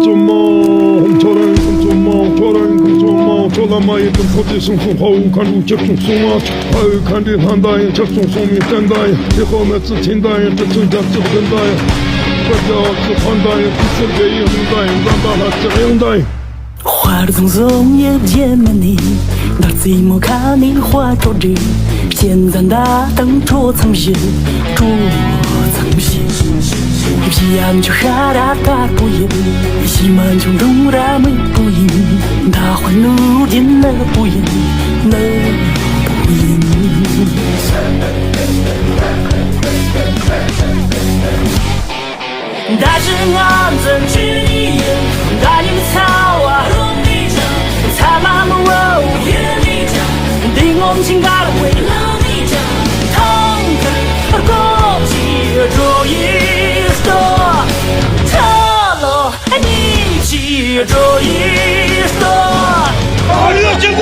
做梦，突然跟做梦，突然跟做梦，做了嘛也跟破地生活好看路接种送啊，还有看的汉大爷接种送米蛋大爷，以后每次听大爷的成长就跟大爷，大家是汉大爷，不是给英大爷，让把他这样大爷。花儿匆匆也见了你，到寂寞看你化着纸，简单大灯捉藏心，捉藏心。Pian cho khá đã ta bù yên Khi mà trong đông ra mới bù yên Đã khoan nụ điên nơ bù yên Nơ bù yên Đã chứ ngon dần chứ đi yên Đã những sao à hương đi chẳng Thả mà mù âu yên đi chẳng Đi ngôn chính gà là quên lâu đi chẳng Thông thật có chỉ rồi yên说，他了，你记着一说。你要见过。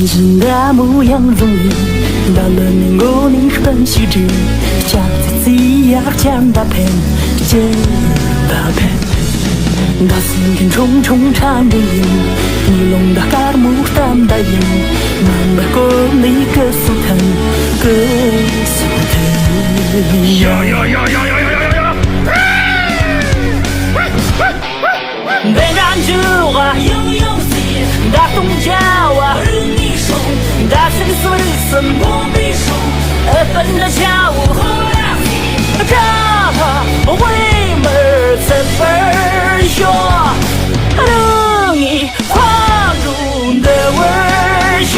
真的模样容颜，到了年过你很细致，夹在自己牙尖大片，尖大片。大心间重重缠着影，你弄大嘎木山大影，慢慢过你个苏腾，个苏腾。呀呀呀呀呀呀呀呀！被感觉啊，悠悠戏，大东家啊。大声说的什么秘书？奔着下午后来，他为门怎么说？等你跨入的味儿说。